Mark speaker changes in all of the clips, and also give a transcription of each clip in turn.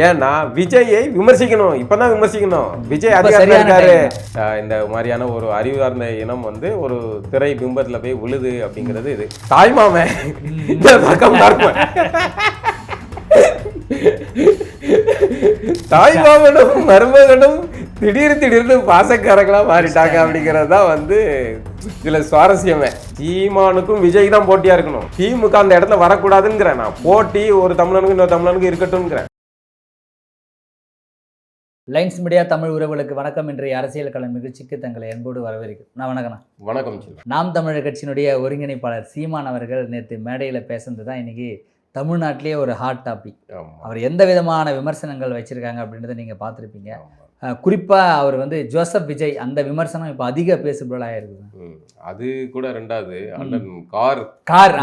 Speaker 1: ஏன்னா விஜயை விமர்சிக்கணும், இப்பதான் விமர்சிக்கணும். விஜய் அதிகாரத்தில் இருக்காரு. இந்த மாதிரியான ஒரு அறிவார்ந்த இனம் வந்து ஒரு திரை பிம்பத்துல போய் விழுது அப்படிங்கிறது இது. தாய்மாமன் பக்கம் தாய்மாமனும் மருமகனும் திடீர்னு பாசக்காரங்களா மாறிட்டாங்க அப்படிங்கிறது தான் வந்து இதுல சுவாரஸ்யமே. சீமானுக்கும் விஜய் தான் போட்டியா இருக்கணும். திமுக அந்த இடத்துல வரக்கூடாதுங்கிறேன். நான் போட்டி ஒரு தமிழனுக்கு இன்னொரு தமிழனுக்கு இருக்கட்டும்ங்கிறேன்.
Speaker 2: லைன்ஸ் மீடியா தமிழ் உறவுகளுக்கு வணக்கம். இன்றைய அரசியல் களம் நிகழ்ச்சிக்கு தங்களை அன்போடு வரவேற்கிறேன். நான் வணக்கம்.
Speaker 1: வணக்கம்.
Speaker 2: நாம் தமிழர் கட்சியினுடைய ஒருங்கிணைப்பாளர் சீமான் அவர்கள் நேற்று மேடையில் பேசுனது தான் இன்னைக்கு தமிழ்நாட்டிலேயே ஒரு ஹாட் டாபிக். அவர் எந்த விதமான விமர்சனங்கள் வச்சிருக்காங்க அப்படின்றத நீங்கள் பார்த்துருப்பீங்க. குறிப்பாக அவர் வந்து ஜோசப் விஜய் அந்த விமர்சனம் இப்போ அதிக பேசுபொருளாக இருக்குது.
Speaker 1: அது கூட ரெண்டாவது அண்ணன் கார்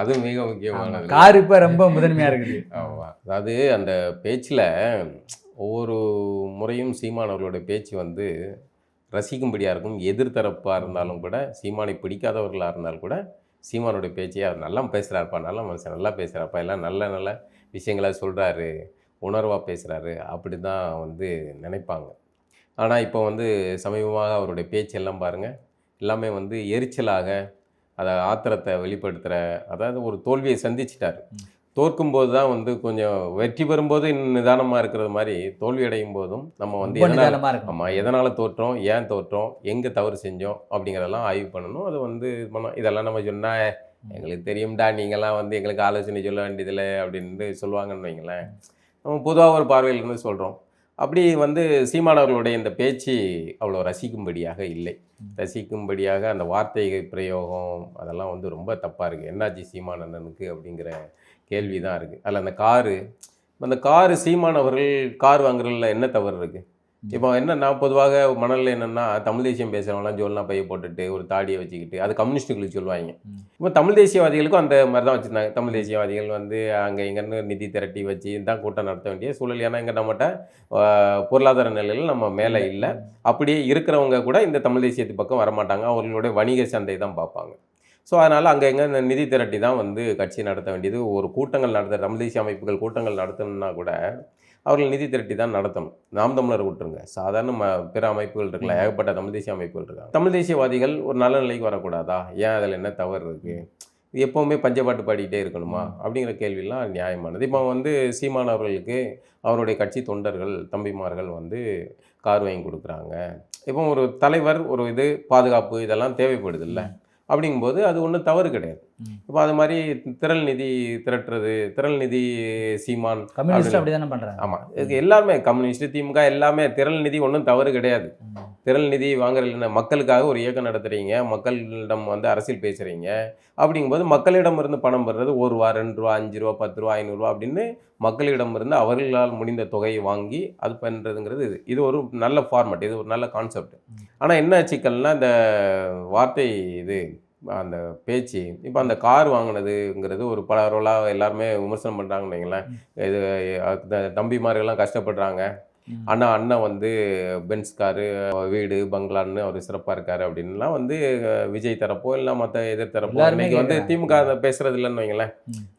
Speaker 1: அது மிக முக்கியமானது.
Speaker 2: கார் இப்போ ரொம்ப முதன்மையாக இருக்குது.
Speaker 1: ஆமாம், அதாவது அந்த பேச்சில் ஒவ்வொரு முறையும் சீமான் அவர்களுடைய பேச்சு வந்து ரசிக்கும்படியாக இருக்கும். எதிர்த்தரப்பாக இருந்தாலும் கூட, சீமானை பிடிக்காதவர்களாக இருந்தாலும் கூட சீமானுடைய பேச்சையே அவர் நல்லா பேசுகிறாருப்பா, நல்ல மனுஷன், நல்லா பேசுகிறாருப்பா, எல்லாம் நல்ல நல்ல விஷயங்களை சொல்கிறாரு, உணர்வாக பேசுகிறாரு, அப்படி தான் வந்து நினைப்பாங்க. ஆனால் இப்போ வந்து சமீபமாக அவருடைய பேச்செல்லாம் பாருங்கள், எல்லாமே வந்து எரிச்சலாக, அதை ஆத்திரத்தை வெளிப்படுத்துகிற, அதாவது ஒரு தோல்வியை சந்திச்சிட்டார். தோற்கும்போது தான் வந்து கொஞ்சம், வெற்றி பெறும்போது நிதானமாக இருக்கிறது மாதிரி தோல்வி அடையும் போதும் நம்ம வந்து எதனால் தோற்றோம், ஏன் தோற்றோம், எங்கே தவறு செஞ்சோம் அப்படிங்கிறதெல்லாம் ஆய்வு பண்ணணும். அது வந்து இதெல்லாம் நம்ம சொன்னால் எங்களுக்கு தெரியும்டா, நீங்கள்லாம் வந்து எங்களுக்கு ஆலோசனை சொல்ல வேண்டியதில்லை அப்படின்னு சொல்லுவாங்கன்னு வைங்களேன். நம்ம பொதுவாக ஒரு பார்வையிலிருந்து சொல்கிறோம். அப்படி வந்து சீமானவர்களுடைய இந்த பேச்சு அவ்வளோ ரசிக்கும்படியாக இல்லை. ரசிக்கும்படியாக அந்த வார்த்தை பிரயோகம் அதெல்லாம் வந்து ரொம்ப தப்பாக இருக்குது. என்னாச்சு சீமானந்தனுக்கு அப்படிங்கிற கேள்வி தான் இருக்குது. அதில் அந்த காரு சீமானவர்கள் கார் வாங்குறதுல என்ன தவறு இருக்குது? இப்போ என்னன்னா, பொதுவாக மணலில் என்னென்னா, தமிழ் தேசியம் பேசுகிறவங்களாம் ஜோல்னா பையை போட்டுட்டு ஒரு தாடியை வச்சுக்கிட்டு அது கம்யூனிஸ்ட்டுகளுக்கு சொல்லுவாங்க. இப்போ தமிழ் தேசியவாதிகளுக்கும் அந்த மாதிரி தான் வச்சுருந்தாங்க. தமிழ் தேசியவாதிகள் வந்து அங்கே இங்கேன்னு நிதி திரட்டி வச்சு தான் கூட்டம் நடத்த வேண்டிய சூழல். ஏன்னா இங்கே நம்மகிட்ட பொருளாதார நிலையில் நம்ம மேலே இல்லை. அப்படியே இருக்கிறவங்க கூட இந்த தமிழ் தேசியத்து பக்கம் வரமாட்டாங்க. அவர்களுடைய வணிக சந்தை தான் பார்ப்பாங்க. ஸோ அதனால் அங்கே எங்கே இந்த நிதி திரட்டி தான் வந்து கட்சி நடத்த வேண்டியது. ஒரு கூட்டங்கள் தமிழ் தேசிய அமைப்புகள் கூட்டங்கள் நடத்தணும்னா கூட அவர்கள் நிதி திரட்டி தான் நடத்தணும். நாம் தமிழர் விட்டுருங்க, சாதாரண பிற அமைப்புகள் இருக்குல்ல, ஏகப்பட்ட தமிழ் தேசிய அமைப்புகள் இருக்காங்க. தமிழ் தேசியவாதிகள் ஒரு நல்ல நிலைக்கு வரக்கூடாதா? ஏன் அதில் என்ன தவறு இருக்குது? இது எப்போவுமே பஞ்சப்பாட்டு பாடிக்கிட்டே இருக்கணுமா அப்படிங்கிற கேள்வியெல்லாம் நியாயமானது. இப்போ வந்து சீமான் அவர்களுக்கு அவருடைய கட்சி தொண்டர்கள் தம்பிமார்கள் வந்து கார் வாங்கி கொடுக்குறாங்க. இப்போ ஒரு தலைவர் ஒரு இது பாதுகாப்பு இதெல்லாம் தேவைப்படுது இல்லை, அப்படிங்கும்போது அது ஒன்றும் தவறு கிடையாது. இப்போ அது மாதிரி திரள் நிதி திரட்டுறது, திரள் நிதி சீமான்
Speaker 2: கம்யூனிஸ்ட் அப்படி தானே பண்ணுறாங்க.
Speaker 1: ஆமாம், இதுக்கு எல்லாமே கம்யூனிஸ்ட் திமுக எல்லாமே திரள் நிதி ஒன்றும் தவறு கிடையாது. திரள் நிதி வாங்குறதுல மக்களுக்காக ஒரு இயக்கம் நடத்துகிறீங்க, மக்களிடம் வந்து அரசியல் பேசுகிறீங்க. அப்படிங்கும்போது மக்களிடம் இருந்து பணம் பெறுறது ₹1, ₹2, ₹5, ₹10, ₹500 அப்படின்னு மக்களிடம் இருந்து அவர்களால் முடிந்த தொகையை வாங்கி அது பண்ணுறதுங்கிறது இது ஒரு நல்ல ஃபார்மேட், இது ஒரு நல்ல கான்செப்ட். ஆனால் என்ன சிக்கல்னால் இந்த வார்த்தை இது அந்த பேச்சு. இப்போ அந்த கார் வாங்கினதுங்கிறது ஒரு பல ரோலாக எல்லாருமே விமர்சனம் பண்ணுறாங்கன்னு வைங்களேன். இது தம்பிமார்கள்லாம் கஷ்டப்படுறாங்க. அண்ணன் வந்து பென்ஸ் காரு, வீடு, பங்களான்னு அவர் சிறப்பாக இருக்காரு அப்படின்லாம் வந்து விஜய் தரப்போ இல்லை மற்ற எதிர்த்தரப்போ இன்னைக்கு வந்து திமுக பேசுறது இல்லைன்னு வைங்களேன்.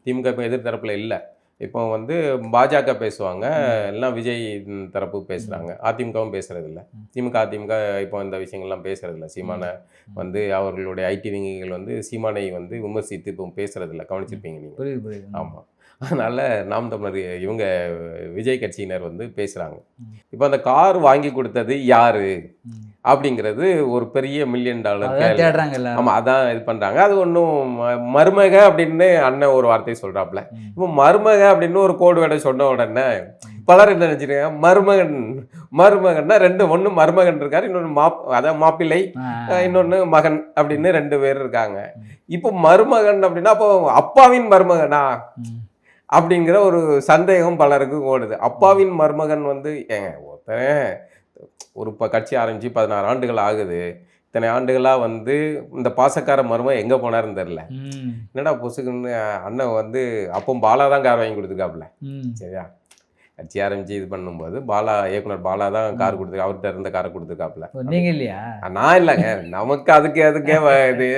Speaker 1: திமுக இப்போ எதிர்த்தரப்பில் இல்லை. இப்போ வந்து பாஜக பேசுவாங்க, எல்லாம் விஜய் தரப்பு பேசுகிறாங்க. அதிமுகவும் பேசுறது இல்லை. அதிமுக இப்போ இந்த விஷயங்கள்லாம் பேசுறது இல்லை. சீமானை வந்து அவர்களுடைய ஐடி விங்கிகள் வந்து சீமானை வந்து விமர்சித்து இப்போ பேசுறது இல்லை. கவனிச்சிருப்பீங்க நீங்கள். ஆமாம், அதனால் நாம் தமிழர் இவங்க விஜய் கட்சியினர் வந்து பேசுகிறாங்க. இப்போ அந்த கார் வாங்கி கொடுத்தது யாரு அப்படிங்கிறது ஒரு பெரிய $1 மில்லியன்
Speaker 2: தேடுறாங்க.
Speaker 1: ஆமாம், அதான் இது பண்ணுறாங்க. அது ஒன்றும் மருமக அப்படின்னு அண்ணன் ஒரு வார்த்தையை சொல்கிறாப்புல. இப்போ மருமக அப்படின்னு ஒரு கோடு வேடை சொன்ன உடனே பலர் என்ன நினச்சிருக்காங்க, மருமகன்னா ஒன்று மருமகன் இருக்காரு, இன்னொன்று அதான் மாப்பிள்ளை, இன்னொன்று மகன் அப்படின்னு 2 பேர் இருக்காங்க. இப்போ மருமகன் அப்படின்னா அப்போ அப்பாவின் மருமகனா அப்படிங்கிற ஒரு சந்தேகம் பலருக்கு ஓடுது. அப்பாவின் மருமகன் வந்து ஒருத்தன் ஒரு கட்சி ஆரம்பித்து 16 ஆண்டுகள் ஆகுது. இத்தனை ஆண்டுகளாக வந்து இந்த பாசக்கார மருமகன் எங்கே போனாருன்னு தெரில. என்னடா பொசுக்குன்னு அண்ணன் வந்து அப்போ பாலா தான் கார் வாங்கி கொடுத்துருக்காப்புல. சரியா, கட்சி ஆரம்பிச்சு இது பண்ணும்போது இயக்குனர் பாலா தான் கார் கொடுத்து அவர்கிட்ட இருந்த காரை கொடுத்துருக்காப்புல.
Speaker 2: நீங்க இல்லையா?
Speaker 1: நான் இல்லைங்க, நமக்கு அதுக்கே இது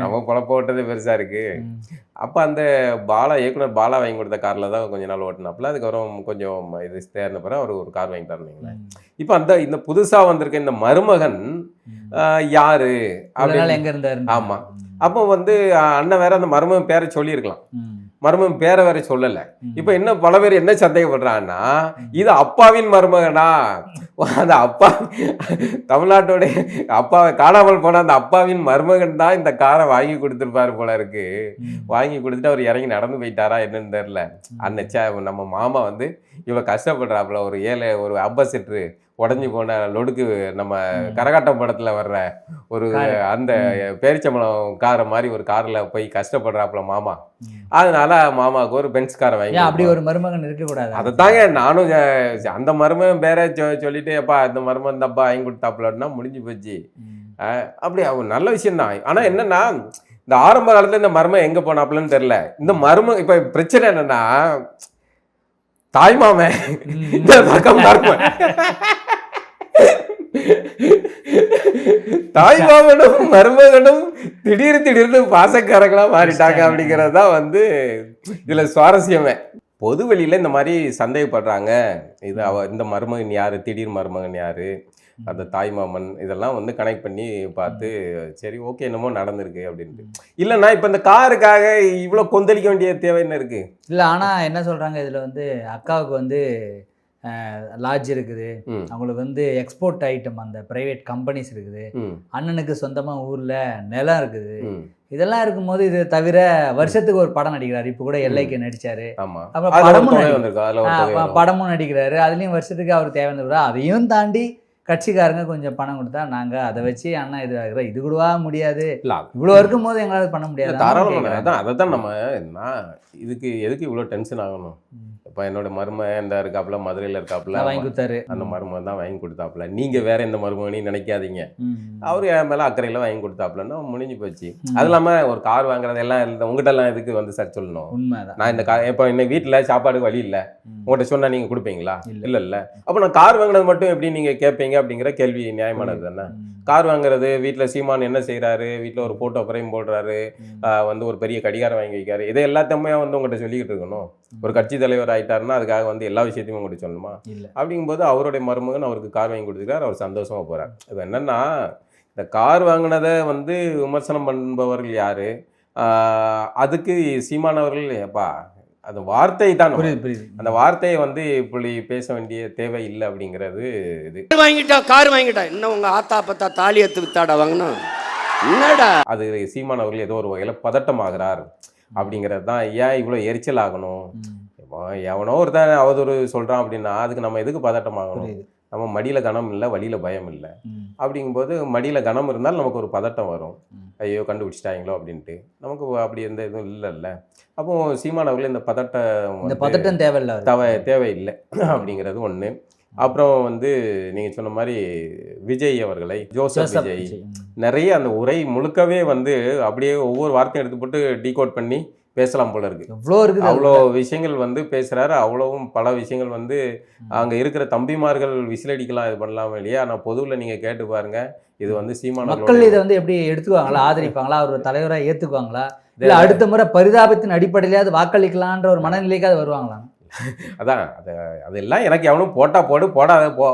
Speaker 1: நம்ம பொழப்ப ஓட்டது பெருசா இருக்கு. அப்போ அந்த இயக்குனர் பாலா வாங்கி கொடுத்த காரில் தான் கொஞ்ச நாள் ஓட்டினாப்புல. அதுக்கப்புறம் கொஞ்சம் இது தேர்ந்த பிறகு அவர் ஒரு கார் வாங்கி தரணுங்களேன். இப்போ இந்த புதுசாக வந்திருக்க இந்த மருமகன் யாரு
Speaker 2: அதனால எங்க இருந்தாரு?
Speaker 1: ஆமா, அப்போ அண்ணன் வேற அந்த மருமகன் பேரை சொல்லியிருக்கலாம், மருமகன் பேரை வேற சொல்லல. இப்ப என்ன பல பேர் என்ன சந்தேகப்படுறாங்கன்னா, இது அப்பாவின் மருமகனா, அந்த அப்பா தமிழ்நாட்டோடைய அப்பாவை காணாமல் போன அந்த அப்பாவின் மருமகன் தான் இந்த காரை வாங்கி கொடுத்துருப்பாரு போல இருக்கு. வாங்கி கொடுத்துட்டு அவர் இறங்கி நடந்து போயிட்டாரா என்னன்னு தெரியல. நம்ம மாமா இவ்வளவு கஷ்டப்படுறாப்புல, ஒரு அம்பாசிடர் உடஞ்சி போன லொடுக்கு நம்ம கரகாட்டம் படத்துல வர்ற ஒரு அந்த பேரிச்சம்பளம் காரை மாதிரி ஒரு கார்ல போய் கஷ்டப்படுறாப்புல மாமா. அதனால மாமாவுக்கு ஒரு பென்ஸ் காரை வாங்கி.
Speaker 2: அப்படி ஒரு மருமகன் இருக்கக்கூடாது.
Speaker 1: அதைத்தாங்க நானும் அந்த மருமகன் பேரை சொல்லிட்டு அப்பா இந்த மருமகன் தப்பா வாங்கி கொடுத்தாப்புலன்னா முடிஞ்சு போச்சு. அப்படி நல்ல விஷயம் தான். ஆனா என்னன்னா, இந்த ஆரம்ப காலத்துல இந்த மருமகன் எங்க போனாப்புலன்னு தெரியல. இந்த மருமகன் இப்ப பிரச்சனை என்னன்னா, தாய்மாமன் இந்த பக்கம் தாய்மாமனும் மருமகனும் திடீர்னு பாசக்காரங்களா மாறிட்டாங்க அப்படிங்கிறது தான் இதுல சுவாரஸ்யமே. பொது வெளியில இந்த மாதிரி சந்தேகப்படுறாங்க, இந்த மருமகன் யாரு, திடீர் மருமகன் யாரு, அந்த தாய்மாமன், இதெல்லாம் கனெக்ட் பண்ணி பார்த்து சரி ஓகே என்னமோ நடந்திருக்கு அப்படின்ட்டு. இல்லைன்னா இப்போ இந்த காருக்காக இவ்வளோ கொந்தளிக்க வேண்டிய தேவை என்ன இருக்கு?
Speaker 2: இல்லை, ஆனால் என்ன சொல்கிறாங்க இதில் அக்காவுக்கு லாட்ஜ் இருக்குது, அவங்களுக்கு எக்ஸ்போர்ட் ஐட்டம் அந்த பிரைவேட் கம்பெனிஸ் இருக்குது, அண்ணனுக்கு சொந்தமாக ஊரில் நிலம் இருக்குது. இதெல்லாம் இருக்கும்போது இது தவிர வருஷத்துக்கு ஒரு படம் நடிக்கிறாரு. இப்போ கூட எல்லைக்கு நடிச்சாரு, படமும் நடிக்கிறாரு. அதுலேயும் வருஷத்துக்கு அவர் தேவை. அதையும் தாண்டி கட்சிக்காரங்க கொஞ்சம் பணம் கொடுத்தா நாங்கள் அதை வச்சு அண்ணா இது ஆகிறோம், இது கூடவா முடியாது, இவ்வளோ இருக்கும் போது எங்களால் பண்ண முடியாது.
Speaker 1: தாராளமாக அதை தான் இதுக்கு எதுக்கு இவ்வளோ டென்ஷன் ஆகணும்? இப்போ என்னோட மருமகன் இந்த இருக்காப்புல, மதுரையில் இருக்காப்புல,
Speaker 2: வாங்கி கொடுத்தாரு,
Speaker 1: அந்த மருமகன் தான் வாங்கி கொடுத்தாப்புல. நீங்கள் வேற எந்த மருமகனையும் நினைக்காதீங்க, அவர் என் மேலே அக்கறையில் வாங்கி கொடுத்தாப்புலன்னா முடிஞ்சு போச்சு. அது இல்லாமல் ஒரு கார் வாங்குறது எல்லாம் இல்லை, உங்கள்கிட்ட எல்லாம் எதுக்கு சார் சொல்லணும்?
Speaker 2: உண்மைதான்.
Speaker 1: நான் இந்த இப்போ என்ன வீட்டில் சாப்பாடு வழி இல்லை, உங்கள்கிட்ட சொன்னால் நீங்கள் கொடுப்பீங்களா? இல்லை. அப்போ நான் கார் வாங்கினது மட்டும் எப்படி நீங்கள் கேட்பீங்க அப்படிங்கிற கேள்வி நியாயமானது தானே. கார் வாங்குறது, வீட்டில் சீமான் என்ன செய்கிறாரு, வீட்டில் ஒரு ஃபோட்டோ ஃப்ரேம் போடுறாரு, ஒரு பெரிய கடிகாரம் வாங்கி வைக்காரு, இதை எல்லாத்தையுமே உங்கள்கிட்ட சொல்லிக்கிட்டு இருக்கணும். ஒரு கட்சி தலைவர் ஆகிட்டாருன்னா அதுக்காக எல்லா விஷயத்தையும் உங்கள்கிட்ட சொல்லணுமா? இல்லை. அப்படிங்கும்போது அவருடைய மருமகன் அவருக்கு கார் வாங்கி கொடுத்துருக்காரு, அவர் சந்தோஷமாக போகிறார். இது என்னென்னா, இந்த கார் வாங்கினதை விமர்சனம் பண்ணுபவர்கள் யார், அதுக்கு சீமானவர்கள் எப்பா அந்த வார்த்தை தான், அந்த வார்த்தையை இப்படி பேச வேண்டிய தேவை இல்லை அப்படிங்கிறது. இது
Speaker 3: கார் வாங்கிட்டா இன்னும் உங்க ஆத்தா பத்தா தாலி எடுத்து வித்தாடா வாங்கினா என்னடா,
Speaker 1: அது சீமான் அவர்கள் ஏதோ ஒரு வகையில் பதட்டமாகிறார் அப்படிங்கிறது தான். ஏன் இவ்வளோ எரிச்சல் ஆகணும்? எவனோ ஒருத்தன் அவதூறு சொல்கிறான் அப்படின்னா அதுக்கு நம்ம எதுக்கு பதட்டமாகணும்? நம்ம மடியில் கனம் இல்லை, வழியில் பயம் இல்லை. அப்படிங்கும்போது மடியில் கனம் இருந்தால் நமக்கு ஒரு பதட்டம் வரும், ஐயோ கண்டுபிடிச்சிட்டாங்களோ அப்படின்ட்டு. நமக்கு அப்படி எந்த இதுவும் இல்லைல்ல. அப்போ சீமான் அவர்கள் இந்த பதட்டம் தேவையில்லை அப்படிங்கிறது ஒன்று. அப்புறம் நீங்கள் சொன்ன மாதிரி விஜய் அவர்களை, ஜோசப் விஜய் நிறைய அந்த உரை முழுக்கவே அப்படியே ஒவ்வொரு வார்த்தையும் எடுத்து போட்டு டீகோட் பண்ணி பேசலாம் போல இருக்கு. அவ்வளோ விஷயங்கள் பேசுறாரு. அவ்வளவும் பல விஷயங்கள் அங்கே இருக்கிற தம்பிமார்கள் விசிலடிக்கலாம், இது பண்ணலாம் இல்லையா? ஆனால் பொதுவில் நீங்கள் கேட்டு பாருங்க, இது சீமான்
Speaker 2: மக்கள் இதை எப்படி எடுத்துக்குவாங்களா, ஆதரிப்பாங்களா, அவர் தலைவராக ஏற்றுக்குவாங்களா, இல்லை அடுத்த முறை பரிதாபத்தின் அடிப்படையிலே அது வாக்களிக்கலான்ற ஒரு மனநிலைக்கு அது வருவாங்களா?
Speaker 1: அதான் அதெல்லாம் எனக்கு எவனும் போட்டா போடாத போ.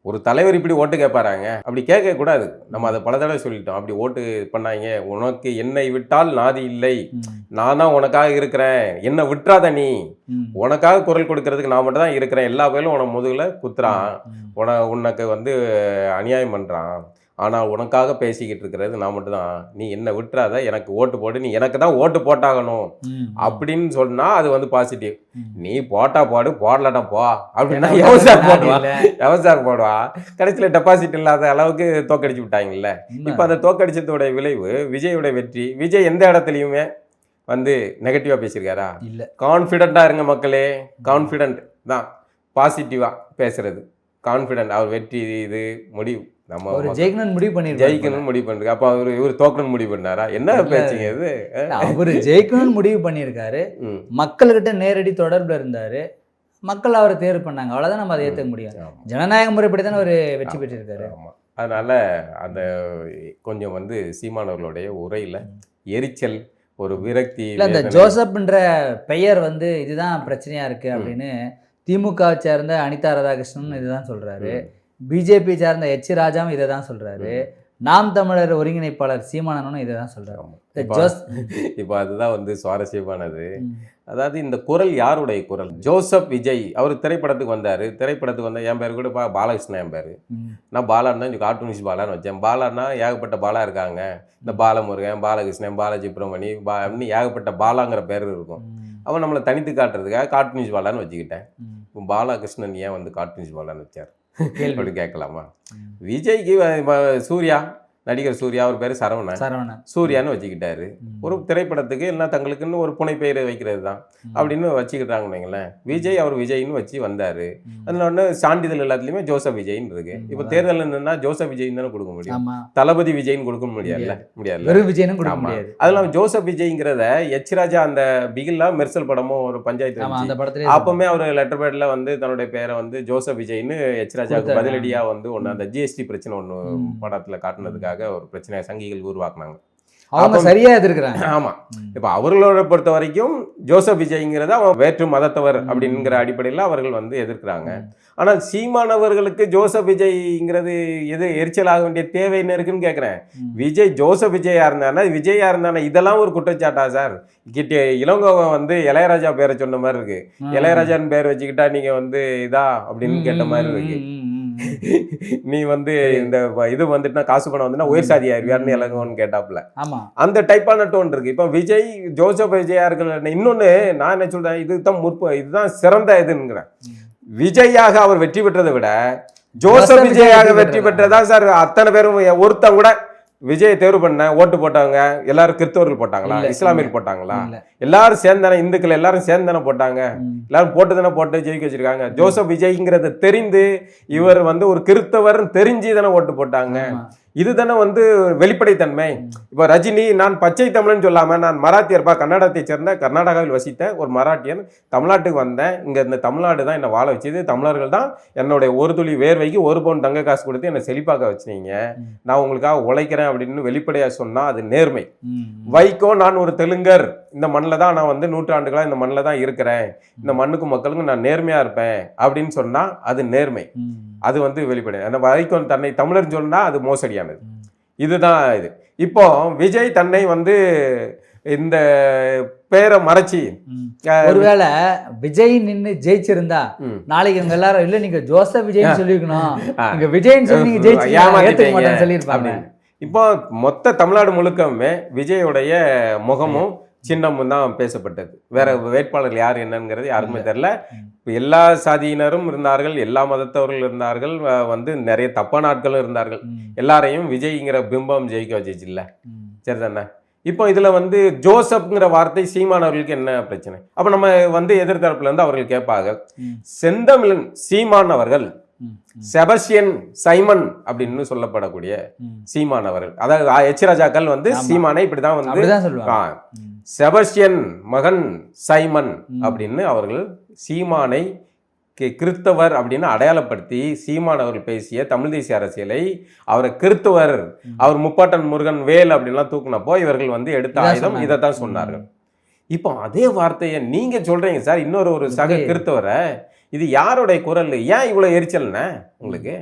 Speaker 1: ஒரு தலைவர் இப்படி ஓட்டு கேட்பாராங்க, அப்படி கேட்கக்கூடாது. நம்ம அதை பல தடவை சொல்லிட்டோம். அப்படி ஓட்டு பண்ணாங்க, உனக்கு என்னை விட்டால் நாதி இல்லை, நான் தான் உனக்காக இருக்கிறேன், என்னை விட்டுறாத, நீ உனக்காக குரல் கொடுக்கறதுக்கு நான் மட்டும் தான் இருக்கிறேன், எல்லா பேரும் உன முதுகுல குத்துறான், உனக்கு அநியாயம் பண்ணுறான், ஆனால் உனக்காக பேசிக்கிட்டு இருக்கிறது நான் மட்டும் தான், நீ என்னை விட்டுறாத, எனக்கு ஓட்டு போடு, நீ எனக்கு தான் ஓட்டு போட்டாகணும் அப்படின்னு சொன்னால் அது பாசிட்டிவ். நீ போட்டா போடு, போடலடா போ அப்படின்னா எவசார் போடுவா. கடைசியில் டெபாசிட் இல்லாத அளவுக்கு தோக்கடிச்சு விட்டாங்கல்ல. இப்போ அந்த தோக்கடிச்சதோடைய விளைவு விஜயோட வெற்றி. விஜய் எந்த இடத்துலையுமே நெகட்டிவாக பேசியிருக்காரா? இல்லை. கான்ஃபிடென்ட்டாக இருங்க மக்களே, கான்ஃபிடென்ட் தான் பாசிட்டிவாக பேசுறது, கான்ஃபிடென்ட். அவர் வெற்றி இது முடிவு, நம்ம
Speaker 2: ஜெயிக்கணும்னு முடிவு
Speaker 1: பண்ணிருக்காரு. அப்ப இவர் தோக்கணும்னு முடிவு பண்ணாரா? என்ன பேச்சுங்க இது?
Speaker 2: அவரு ஜெயிக்கணும்னு முடிவு பண்ணியிருக்காரு, மக்கள்கிட்ட நேரடி தொடர்புல இருந்தாரு, மக்கள் அவரை தேர்வு பண்ணாங்க, அவ்வளோதான் நம்ம அதை ஏற்றுக்க முடியும். ஜனநாயக முறைப்படி தானே அவர் வெற்றி பெற்றிருக்காரு.
Speaker 1: ஆமாம், அதனால் அந்த கொஞ்சம் வந்து சீமானவர்களுடைய உரையில் எரிச்சல், ஒரு விரக்தி.
Speaker 2: இல்லை, இந்த ஜோசப்ன்ற பெயர் வந்து இதுதான் பிரச்சனையா இருக்கு அப்படின்னு திமுக சேர்ந்த அனிதா ராதாகிருஷ்ணன் இதுதான் சொல்றாரு, பிஜேபி சார்ந்த எச் ராஜாவும் இதை தான் சொல்றாரு, நாம் தமிழர் ஒருங்கிணைப்பாளர் சீமானனும் இதை தான் சொல்றாரு.
Speaker 1: இப்போ அதுதான் வந்து சுவாரஸ்யமானது. அதாவது இந்த குரல் யாருடைய குரல்? ஜோசப் விஜய் அவர் திரைப்படத்துக்கு வந்தார். திரைப்படத்துக்கு வந்தால் என் பேர் கூட பாலகிருஷ்ணன் என் பேர். நான் பாலான்னு தான் கார்ட்டூனிஸ்ட் பாலான்னு வச்சேன். பாலான்னா ஏகப்பட்ட பாலா இருக்காங்க. இந்த பாலமுருகன், பாலகிருஷ்ணன், பாலஜிப்ரமணி, அப்படின்னு ஏகப்பட்ட பாலாங்கிற பேர் இருக்கும். அவன் நம்மளை தனித்து காட்டுறதுக்காக கார்ட்டூனிஸ்ட் பாலான்னு வச்சுக்கிட்டேன். இப்போ பாலகிருஷ்ணன் ஏன் வந்து கார்ட்டூனிஸ்ட் பாலான்னு வச்சார் அப்படி கேட்கலாமா? விஜய்க்கு சூர்யா, நடிகர் சூர்யா, அவர் பேர் சரவணன், சூர்யான்னு வச்சுக்கிட்டாரு. ஒரு திரைப்படத்துக்கு எல்லாம் தங்களுக்குன்னு ஒரு புனை பெயரை வைக்கிறது தான் அப்படின்னு வச்சுக்கிட்டாங்கன்னு வைங்களேன். விஜய் அவர் விஜய்னு வச்சு வந்தார். அதில் ஒன்று சான்றிதழ் எல்லாத்துலேயுமே ஜோசப் விஜய்ன்னு இருக்கு. இப்போ தேர்தல் என்னன்னா ஜோசப் விஜய்னு தானே கொடுக்க முடியும், தளபதி விஜய்னு கொடுக்க முடியாது. அதெல்லாம் ஜோசப் விஜய்ங்கிறத எச் ராஜா அந்த பிகில்லா மெர்சல் படமும் ஒரு பஞ்சாயத்து அப்பவுமே அவர் லெட்டர் பேட்ல வந்து தன்னுடைய பேரை வந்து ஜோசப் விஜய்னு எச் ராஜாவுக்கு பதிலடியா வந்து ஒன்று அந்த ஜிஎஸ்டி பிரச்சனை ஒன்று படத்தில் காட்டுனதுக்காக ஒரு பிரச்சனை சங்கிகள் உருவாக்குனாங்க.
Speaker 2: அவங்க சரியா எதிர்க்கிறாங்க.
Speaker 1: ஆமா, இப்ப அவர்களோட பொறுத்த வரைக்கும் ஜோசப் விஜய்ங்கிறத அவன் வேற்று மதத்தவர் அப்படிங்கிற அடிப்படையில் அவர்கள் வந்து எதிர்க்கிறாங்க. ஆனால் சீமானவர்களுக்கு ஜோசப் விஜய்ங்கிறது எது எரிச்சலாக வேண்டிய தேவை என்ன இருக்குன்னு கேட்குறேன். விஜய் ஜோசப் விஜயா இருந்தானா இதெல்லாம் ஒரு குற்றச்சாட்டா சார்? இளங்கோவன் வந்து இளையராஜா பேரை சொன்ன மாதிரி இருக்கு. இளையராஜான்னு பேர் வச்சுக்கிட்டா நீங்க வந்து இதா அப்படின்னு கேட்ட மாதிரி இருக்கு. நீ வந்து இந்த இது வந்துட்டுனா காசு பணம் வந்துன்னா உயர் சாதி ஆயிருவியார்னு இளங்கோன்னு கேட்டாப்புல. அந்த டைப்பான டோன் இருக்கு. இப்போ விஜய் ஜோசப் விஜயா இருக்கு. இன்னொன்னு நான் என்ன சொல்றேன், இதுதான் சிறந்த இதுங்கிறேன். விஜயாக அவர் வெற்றி பெற்றதை விட ஜோசப் விஜயாக வெற்றி பெற்றதா சார் அத்தனை பேரும். ஒருத்தன் கூட விஜயை தேர்வு பண்ண ஓட்டு போட்டாங்க எல்லாரும் கிறிஸ்தவர்கள் போட்டாங்களா, இஸ்லாமியர் போட்டாங்களா? எல்லாரும் சேர்ந்தானே, இந்துக்கள் எல்லாரும் சேர்ந்தானே போட்டாங்க. எல்லாரும் போட்டு ஜெயிக்க வச்சிருக்காங்க. ஜோசப் விஜய்ங்கிறத தெரிந்து இவர் வந்து ஒரு கிறிஸ்தவர் தெரிஞ்சு தானே ஓட்டு போட்டாங்க. இதுதானே வந்து வெளிப்படைத்தன்மை. இப்போ ரஜினி நான் பச்சை தமிழன் சொல்லாம நான் மராத்தியர்பா, கர்நாடகத்தை சேர்ந்த கர்நாடகாவில் வசித்த ஒரு மராட்டியன், தமிழ்நாட்டுக்கு வந்தேன், இங்க இந்த தமிழ்நாடு தான் என்னை வாழ வச்சது, தமிழர்கள் தான் என்னுடைய ஒரு துளி வேர்வைக்கு ஒரு பவுன் தங்க காசு கொடுத்து என்னை செழிப்பாக்க வச்சிங்க, நான் உங்களுக்காக உழைக்கிறேன் அப்படின்னு வெளிப்படையா சொன்னா அது நேர்மை. வைகோ நான் ஒரு தெலுங்கர், இந்த மண்ணில் தான் நான் வந்து நூற்றாண்டுகளா இந்த மண்ணில் தான் இருக்கிறேன், இந்த மண்ணுக்கும் மக்களுக்கும் நான் நேர்மையா இருப்பேன் அப்படின்னு சொன்னா அது நேர்மை. அது வந்து வெளிப்படை. அந்த வைகோ தன்னை தமிழர் சொன்னா அது மோசடியானது. இதுதான் இது. இப்போ விஜய் தன்னை வந்து இந்த பேரை மறைச்சி
Speaker 2: ஒருவேளை விஜய் நின்று ஜெயிச்சிருந்தா நாளைக்கு இவங்க எல்லாரும் இல்ல நீங்க ஜோசப் விஜய் சொல்லிருக்கணும், நீங்க விஜய்ன்னு சொல்லி நீங்க ஜெயிச்சு சொல்லியிருப்பாங்க.
Speaker 1: இப்போ மொத்த தமிழ்நாடு முழுக்கமே விஜயோடைய முகமும் சின்னமும் தான் பேசப்பட்டது. வேற வேட்பாளர்கள் யார் என்னங்கிறது யாருக்குமே தெரியல. இப்போ எல்லா சாதியினரும் இருந்தார்கள், எல்லா மதத்தவர்கள் இருந்தார்கள், வந்து நிறைய தப்பான ஆட்களும் இருந்தார்கள். எல்லாரையும் விஜய்ங்கிற பிம்பம் ஜெயிக்க வச்சிச்சு இல்ல, சரிதானே? இப்போ இதுல வந்து ஜோசப்ங்கிற வார்த்தை சீமானவர்களுக்கு என்ன பிரச்சனை? அப்ப நம்ம வந்து எதிர்த்தரப்புல இருந்து அவர்கள் கேட்பாங்க, செந்தமிழன் சீமான் அவர்கள் செபஸ்டியன் சைமன் அப்படின்னு சொல்லப்படக்கூடிய சீமான் அவர்கள், அதாவது எச் ராஜாக்கள் வந்து சீமானை இப்படிதான் வந்து செபஸ்டியன் மகன் சைமன் அப்படின்னு அவர்கள் சீமானை கிறிஸ்தவர் அப்படின்னு அடையாளப்படுத்தி சீமான் அவர்கள் பேசிய தமிழ் தேசிய அரசியலை அவரை கிறிஸ்தவர், அவர் முப்பாட்டன் முருகன் வேல் அப்படின்லாம் தூக்குனப்போ இவர்கள் வந்து எடுத்த ஆயுதம் இதைத்தான் சொன்னார்கள். இப்போ அதே வார்த்தையை நீங்க சொல்றீங்க சார் இன்னொரு சக கிறிஸ்தவரை. இது யாருடைய குரல்? ஏன் இவ்வளவு எரிச்சல்னா உங்களுக்கு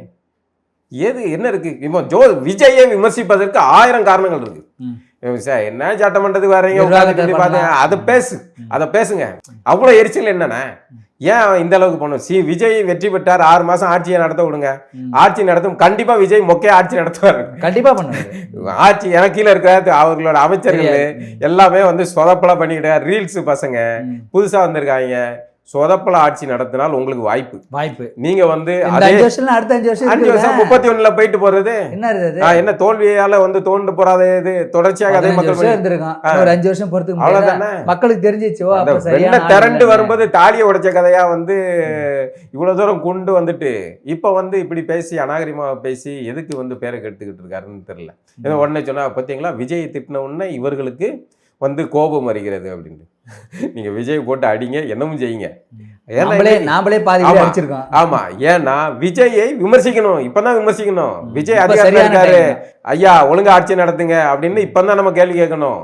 Speaker 1: ஏது என்ன இருக்கு? இப்போ விஜயை விமர்சிப்பதற்கு 1000 காரணங்கள் இருக்கு. என்ன சட்டமன்றத்துக்கு வர்றீங்க, அதை பேசுங்க. அவ்வளவு எரிச்சல் என்னன்னா ஏன் இந்த அளவுக்கு பண்ணும்? விஜய் வெற்றி பெற்றார், 6 மாசம் ஆட்சியை நடத்த விடுங்க. ஆட்சி நடத்தும், கண்டிப்பா விஜய் மொக்கைய ஆட்சி நடத்துவார், கண்டிப்பா பண்ணுவாரு ஆட்சி. எனக்கு கீழே இருக்கிற அவர்களோட அமைச்சர்கள் எல்லாமே வந்து சொதப்பலா பண்ணிக்கிட்டு ரீல்ஸ் பசங்க புதுசா வந்திருக்காங்க. சொதப்பல ஆட்சி நடத்தினால் உங்களுக்கு வாய்ப்பு நீங்க வந்து 5 வருஷம் 31ல போயிட்டு போறது என்ன தோல்வியால வந்து தோண்டு போறாது. இது தொடர்ச்சியாக அதே மக்கள்
Speaker 2: ஒரு 5 வருஷம் பொறுத்து அவ்வளவுதானே மக்களுக்கு தெரிஞ்சிச்சு.
Speaker 1: திரண்டு வரும்போது தாலியை உடைச்ச கதையா வந்து இவ்வளவு தூரம் கொண்டு வந்துட்டு இப்ப வந்து இப்படி பேசி அநாகரிகமா பேசி எதுக்கு வந்து பேரை கெடுத்துக்கிட்டு இருக்காருன்னு தெரியல. உடனே சொன்னா பாத்தீங்களா, விஜய் திட்டின உடனே இவர்களுக்கு வந்து கோபம் வருகிறது அப்படின்னு. நீங்க விஜய் போட்டு அடிங்க, என்னமும் செய்யுங்க.
Speaker 2: நாமளே பாதி
Speaker 1: ஆமா.
Speaker 2: அடிச்சிருக்கோம்.
Speaker 1: ஆமா, ஏன்னா விஜயை விமர்சிக்கணும், இப்பதான் விமர்சிக்கணும். விஜய்
Speaker 2: இப்ப
Speaker 1: அதிகாரத்துல
Speaker 2: சரியான
Speaker 1: இருக்காரு,
Speaker 2: time.
Speaker 1: ஐயா ஒழுங்கா ஆட்சி நடத்துங்க அப்படின்னு இப்பதான் நம்ம கேள்வி கேட்கணும்.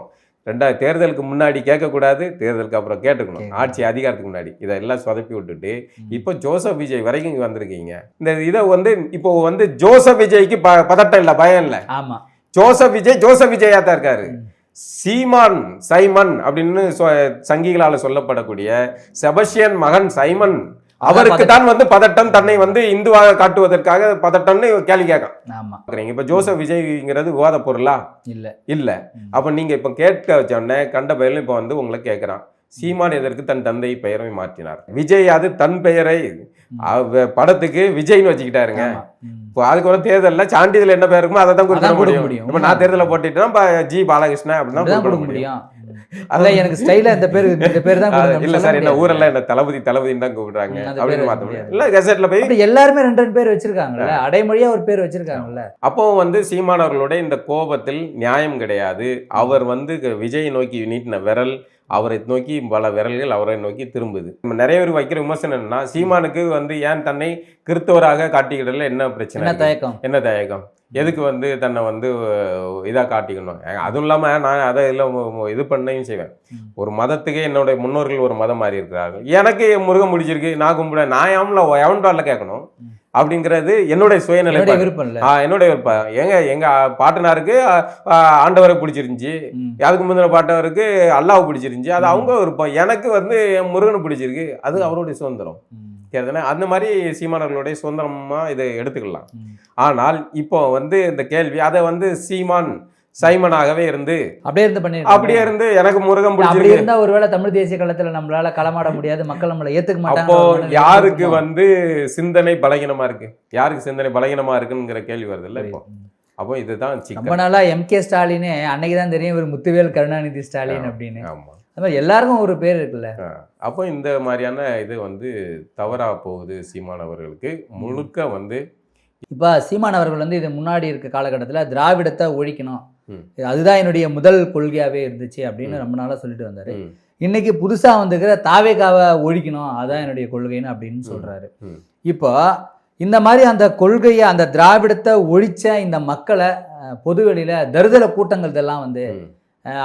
Speaker 1: தேர்தலுக்கு முன்னாடி கேட்கக்கூடாது, தேர்தலுக்கு அப்புறம் கேட்டுக்கணும். ஆட்சி அதிகாரத்துக்கு முன்னாடி இதெல்லாம் சொதப்பி விட்டுட்டு இப்போ ஜோசப் விஜய் வரைக்கும் இங்க வந்திருக்கீங்க. இந்த இதை வந்து இப்போ வந்து ஜோசப் விஜய்க்கு பதட்டம் இல்லை, பயம் இல்லை.
Speaker 2: ஆமா,
Speaker 1: ஜோசப் விஜயா தான் இருக்காரு. சீமான் சைமன் அப்படின்னு சங்கிகளால சொல்லப்படக்கூடிய செபஸ்டியன் மகன் சைமன், அவருக்கு தான் வந்து பதட்டம், தன்னை வந்து இந்துவாக காட்டுவதற்காக பதட்டம்னு கேள்வி கேட்கலாம். இப்ப ஜோசப் விஜய்ங்கிறது விவாத பொருளா இல்ல. அப்ப நீங்க இப்ப கேட்க வச்சோடனே கண்ட பெயர்ல இப்ப வந்து உங்களை கேட்கிறான், சீமான் எதற்கு தன் தந்தை பெயரை மாற்றினார்? விஜய் அது தன் பெயரை படத்துக்கு விஜய்னு வச்சுக்கிட்டாருங்க. இப்போ அதுக்கு ஒரு தேர்தலில் சான்றிதழ் என்ன பேர் இருக்குமோ அதை தான் கொடுக்க முடியும். இப்போ நான் தேர்தலில் போட்டுட்டேன்னா ஜி பாலகிருஷ்ணன் அப்படின்னா கொடுக்க முடியும்.
Speaker 2: அதான் எனக்கு ஸ்டைலா இந்த பேர் தான்
Speaker 1: இல்ல சார், என்ன ஊரெல்லாம் என்ன தளபதின்னு தான் கூப்பிடுறாங்க அப்படின்னு மாத்த முடியும். இல்ல கெசட்ல போய்
Speaker 2: எல்லாருமே 2 பேர் வச்சிருக்காங்கல்ல, அடைமொழியா ஒரு பேர் வச்சிருக்காங்கல்ல.
Speaker 1: அப்போ வந்து சீமானவர்களுடைய இந்த கோபத்தில் நியாயம் கிடையாது. அவர் வந்து விஜயை நோக்கி நீட்டின விரல் அவரை நோக்கி பல விரல்கள் அவரை நோக்கி திரும்புது. நம்ம நிறைய பேர் வைக்கிற விமர்சனம் என்னன்னா, சீமானுக்கு வந்து ஏன் தன்னை கிறிஸ்தவராக காட்டிக்கிடல, என்ன பிரச்சனை, என்ன தயக்கம், எதுக்கு வந்து தன்னை வந்து இதாக காட்டிக்கணும்? அதுவும் இல்லாமல் நான் அதை எல்லாம் இது பண்ணையும் செய்வேன். ஒரு மதத்துக்கே என்னுடைய முன்னோர்கள் ஒரு மதம் மாறி இருக்கிறார்கள். எனக்கு முருகன் முடிச்சிருக்கு, நான் கும்பிட, நான் எவன்டால கேட்கணும் அப்படிங்கிறது என்னுடைய சுயநிலை விருப்பம். என்னுடைய விருப்பம். எங்க பாட்டனாருக்கு ஆண்டவரை பிடிச்சிருந்துச்சு, அதுக்கு முந்தின பாட்டவருக்கு அல்லாஹ் பிடிச்சிருந்துச்சு, அது அவங்க விருப்பம். எனக்கு வந்து முருகனை பிடிச்சிருக்கு, அது அவருடைய சுதந்திரம். அந்த மாதிரி சீமானவர்களுடைய சுதந்திரமா இதை எடுத்துக்கலாம். ஆனால் இப்போ வந்து இந்த கேள்வி அதை வந்து சீமான் சைமனாகவே இருந்து அப்படியே இருந்து எனக்கு முருகன் பிடிச்சிருக்கு
Speaker 2: இருந்தா ஒருவேளை தமிழ் தேசிய களத்துல நம்மளால களமாட முடியாது, மக்கள் நம்மளை ஏத்துக்க மாட்டாங்க.
Speaker 1: அப்போ யாருக்கு வந்து சிந்தனை பலகீனமா இருக்கு, யாருக்கு சிந்தனை பலகீனமா இருக்குங்கிற கேள்வி வருது இல்ல இப்போ. அப்போ இதுதான்
Speaker 2: ரொம்ப நாளா MK ஸ்டாலின் அன்னைக்குதான் தெரியும் ஒரு முத்துவேல் கருணாநிதி ஸ்டாலின் அப்படின்னு. ஆமா, அது மாதிரி எல்லாருக்கும் ஒரு பேர் இருக்குல்ல.
Speaker 1: அப்போ இந்த மாதிரியான இது வந்து தவறா போகுது சீமானவர்களுக்கு முழுக்க வந்து.
Speaker 2: இப்போ சீமானவர்கள் வந்து இது முன்னாடி இருக்க காலகட்டத்தில் திராவிடத்தை ஒழிக்கணும், அதுதான் என்னுடைய முதல் கொள்கையாகவே இருந்துச்சு அப்படின்னு ரொம்ப நாளாக சொல்லிட்டு வந்தார். இன்னைக்கு புதுசாக வந்துக்கிற தாவேகாவை ஒழிக்கணும், அதுதான் என்னுடைய கொள்கைன்னு அப்படின்னு சொல்கிறாரு. இப்போ இந்த மாதிரி அந்த கொள்கையை, அந்த திராவிடத்தை ஒழிச்ச இந்த மக்களை பொதுவெளியில் தருதல கூட்டங்கள் இதெல்லாம் வந்து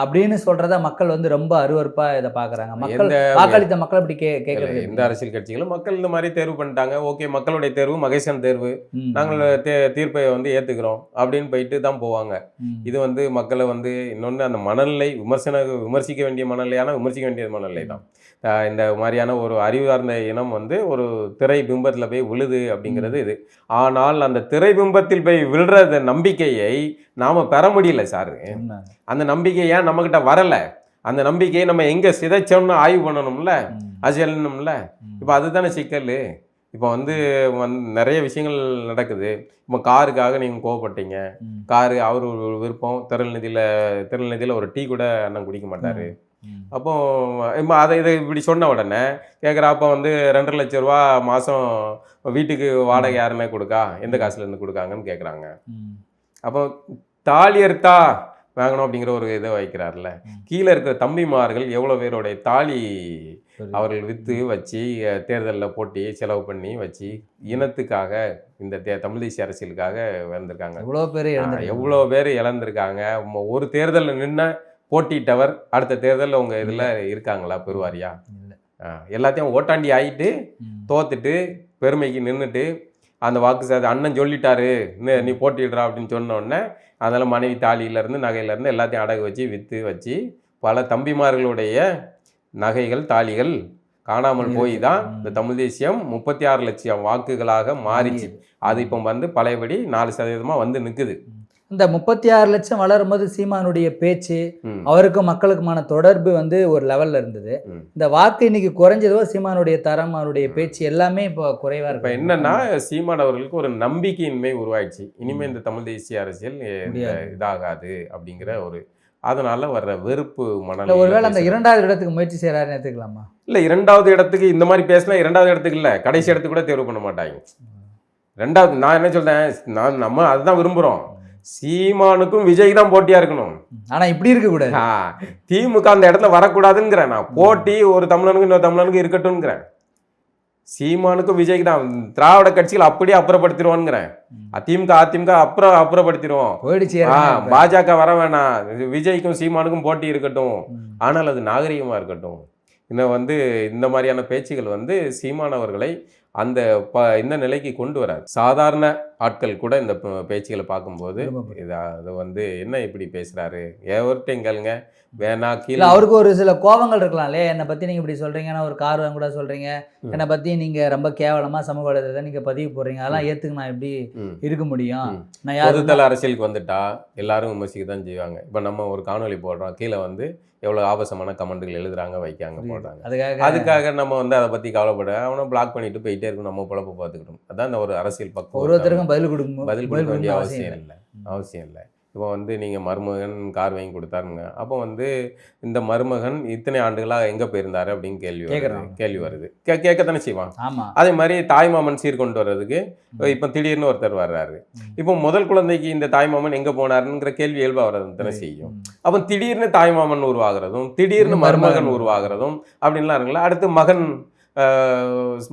Speaker 2: அப்படின்னு சொல்றத மக்கள் வந்து ரொம்ப அருவருப்பா இதை பாக்குறாங்க. மக்கள் வாக்களித்த மக்கள் அப்படி கேட்கறது.
Speaker 1: எந்த அரசியல் கட்சிகளும் மக்கள் இந்த மாதிரி தேர்வு பண்ணிட்டாங்க, ஓகே மக்களுடைய தேர்வு, மகேசன் தேர்வு, நாங்கள் தீர்ப்பை வந்து ஏத்துக்கிறோம் அப்படின்னு போயிட்டு தான் போவாங்க. இது வந்து மக்களை வந்து இன்னொன்று அந்த மனநிலை விமர்சிக்க வேண்டிய மனநிலையான விமர்சிக்க வேண்டிய மனநிலை தான். இந்த மாதிரியான ஒரு அறிவார்ந்த இனம் வந்து ஒரு திரை பிம்பத்தில் போய் விழுது அப்படிங்கிறது இது. ஆனால் அந்த திரை பிம்பத்தில் போய் விழுற நம்பிக்கையை நாம பெற முடியல சார். அந்த நம்பிக்கை ஏன் நம்மகிட்ட வரல? அந்த நம்பிக்கையை நம்ம எங்க சிதைச்சோம்னு ஆய்வு பண்ணணும்ல, அசலணும்ல. இப்போ அதுதானே சிக்கல். இப்போ வந்து நிறைய விஷயங்கள் நடக்குது. இப்போ காருக்காக நீங்கள் கோவப்பட்டீங்க, காரு அவர் விருப்பம். திருநெல்வேலியில் ஒரு டீ கூட அண்ணன் குடிக்க மாட்டார். அப்போ அதை இதை இப்படி சொன்ன உடனே கேட்குறா, அப்போ வந்து 2.5 லட்ச ரூபா மாதம் வீட்டுக்கு வாடகை யாருமே கொடுக்கா, எந்த காசுலேருந்து கொடுக்காங்கன்னு கேட்குறாங்க. அப்போ தாலி அறுத்தா வாங்கணும் அப்படிங்கிற ஒரு இதை வைக்கிறார்ல. கீழே இருக்கிற தம்பிமார்கள் எவ்வளோ பேருடைய தாலி அவர்கள் விற்று வச்சு தேர்தலில் போட்டி செலவு பண்ணி வச்சு இனத்துக்காக இந்த தமிழ் தேசிய அரசியலுக்காக வந்திருக்காங்க. எவ்வளோ பேர் இழந்திருக்காங்க. ஒரு தேர்தலில் நின்ன போட்டிட்டவர் அடுத்த தேர்தலில் உங்கள் இதில் இருக்காங்களா பெருவாரியா? எல்லாத்தையும் ஓட்டாண்டி ஆகிட்டு தோத்துட்டு பெருமைக்கு நின்றுட்டு அந்த வாக்கு அண்ணன் சொல்லிட்டாரு நீ போட்டிடுறா அப்படின்னு சொன்ன உடனே அதனால் மனைவி தாலியிலேருந்து நகையிலேருந்து எல்லாத்தையும் அடகு வச்சு விற்று வச்சு பல தம்பிமார்களுடைய நகைகள் தாலிகள் காணாமல் போய் தான் இந்த தமிழ் தேசியம் 36 லட்சம் வாக்குகளாக மாறிச்சு. அது இப்போ வந்து பழையபடி 4% வந்து நிற்குது.
Speaker 2: இந்த 36 லட்சம் வளரும்போது சீமானுடைய பேச்சு, அவருக்கும் மக்களுக்குமான தொடர்பு வந்து ஒரு லெவல்ல இருந்தது. இந்த வாக்கு இன்னைக்கு குறைஞ்சதோ சீமானுடைய தரம், அவருடைய பேச்சு எல்லாமே இப்போ குறைவா இருக்கு.
Speaker 1: இப்போ என்னன்னா சீமான் அவர்களுக்கு ஒரு நம்பிக்கையின்மை உருவாயிடுச்சு. இனிமே இந்த தமிழ் தேசிய அரசியல் இதாகாது அப்படிங்கிற ஒரு, அதனால வர்ற வெறுப்பு மனநிலை.
Speaker 2: ஒருவேளை அந்த 2வது இடத்துக்கு முயற்சி செய்யறாருன்னு எடுத்துக்கலாமா?
Speaker 1: இல்லை, 2வது இடத்துக்கு இந்த மாதிரி பேசினா 2வது இடத்துக்கு இல்லை, கடைசி இடத்துக்கு கூட தேர்வு பண்ண மாட்டாங்க. 2வது நான் என்ன சொல்றேன், நம்ம அதுதான் விரும்புகிறோம். சீமானுக்கும் விஜய் தான் போட்டியா இருக்கணும்.
Speaker 2: ஆனா இப்படி இருக்கக்கூடாது.
Speaker 1: திமுக அந்த இடத்துல வரக்கூடாதுங்கிறேன் நான். போட்டி ஒரு தமிழனுக்கு இன்னொரு தமிழனுக்கு இருக்கட்டும்ங்கிறேன். சீமானுக்கும் விஜய்க்கு தான். திராவிட கட்சிகள் அப்படியே அப்புறப்படுத்திடுவோங்கிறேன். திமுக அதிமுக அப்புறப்படுத்திடுவோம்.
Speaker 2: போயிடுச்சு.
Speaker 1: பாஜக வர வேணாம், விஜய்க்கும் சீமானுக்கும் போட்டி இருக்கட்டும், ஆனால் அது நாகரிகமா இருக்கட்டும். இன்னும் இந்த மாதிரியான பேச்சுகள் சீமானவர்களை அந்த இந்த நிலைக்கு கொண்டு வராது. சாதாரண ஆட்கள் கூட இந்த பேச்சுகளை பார்க்கும்போது அது என்ன இப்படி பேசுறாரு, எவர்கிட்டையும் கேளுங்க, வேணா கீழே.
Speaker 2: அவருக்கு ஒரு சில கோபங்கள் இருக்கலாம் இல்லையா, என்னை பத்தி நீங்க இப்படி சொல்றீங்கன்னா ஒரு கார் வாங்க கூட சொல்றீங்க, என்னை பத்தி நீங்க ரொம்ப கேவலமா சமூக வலைதளத்தை நீங்க பதிவு போடுறீங்க, அதெல்லாம் ஏத்துக்கு நான் எப்படி இருக்க முடியும்? நான்
Speaker 1: பொதுத்தள அரசியலுக்கு வந்துட்டா எல்லாரும் விமர்சிக்க தான் செய்வாங்க. இப்போ நம்ம ஒரு காணொலி போடுறோம், கீழே எவ்வளோ ஆபாசமான கமெண்ட்டுகள் எழுதுறாங்க, வைக்காங்க, போடுறாங்க. அதுக்காக நம்ம அதை பற்றி கவலைப்பட அவனை பிளாக் பண்ணிட்டு போயிட்டே இருக்கணும், நம்ம பொழப்ப பார்த்துக்கிட்டோம். அதான் இந்த ஒரு அரசியல் பக்கம்.
Speaker 2: ஒருத்தருக்கும் பதில்
Speaker 1: கொடுக்க வேண்டிய அவசியம் இல்லை. இப்போ நீங்கள் மருமகன் கார் வாங்கி கொடுத்தாருங்க, அப்போ இந்த மருமகன் இத்தனை ஆண்டுகளாக எங்கே போயிருந்தாரு அப்படின்னு கேள்வி வருது. கேட்கத்தானே செய்வான். அதே மாதிரி தாய்மாமன் சீர் கொண்டு வர்றதுக்கு இப்போ திடீர்னு ஒருத்தர் வர்றாரு. இப்போ முதல் குழந்தைக்கு இந்த தாய்மாமன் எங்கே போனாருங்கிற கேள்வி இயல்பா வர்றது தானே செய்யும். அப்போ திடீர்னு தாய்மாமன் உருவாகிறதும் திடீர்னு மருமகன் உருவாகிறதும் அப்படின்லாம் இருக்குல்ல. அடுத்து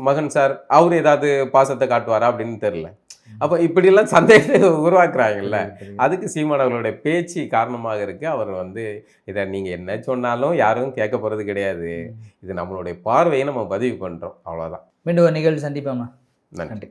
Speaker 1: மகன் சார் அவர் ஏதாவது பாசத்தை காட்டுவாரா அப்படின்னு தெரியல. அப்போ இப்படியெல்லாம் சந்தேகத்தை உருவாக்குறாங்கல்ல, அதுக்கு சீமானவர்களுடைய பேச்சு காரணமாக இருக்கு. அவர் இதை நீங்கள் என்ன சொன்னாலும் யாரும் கேட்க போகிறது கிடையாது, இது நம்மளுடைய பார்வையை நம்ம பதிவு பண்ணுறோம், அவ்வளோதான்.
Speaker 2: மீண்டும் ஒரு நிகழ்ச்சி சந்திப்போம்மா.
Speaker 1: நன்றி.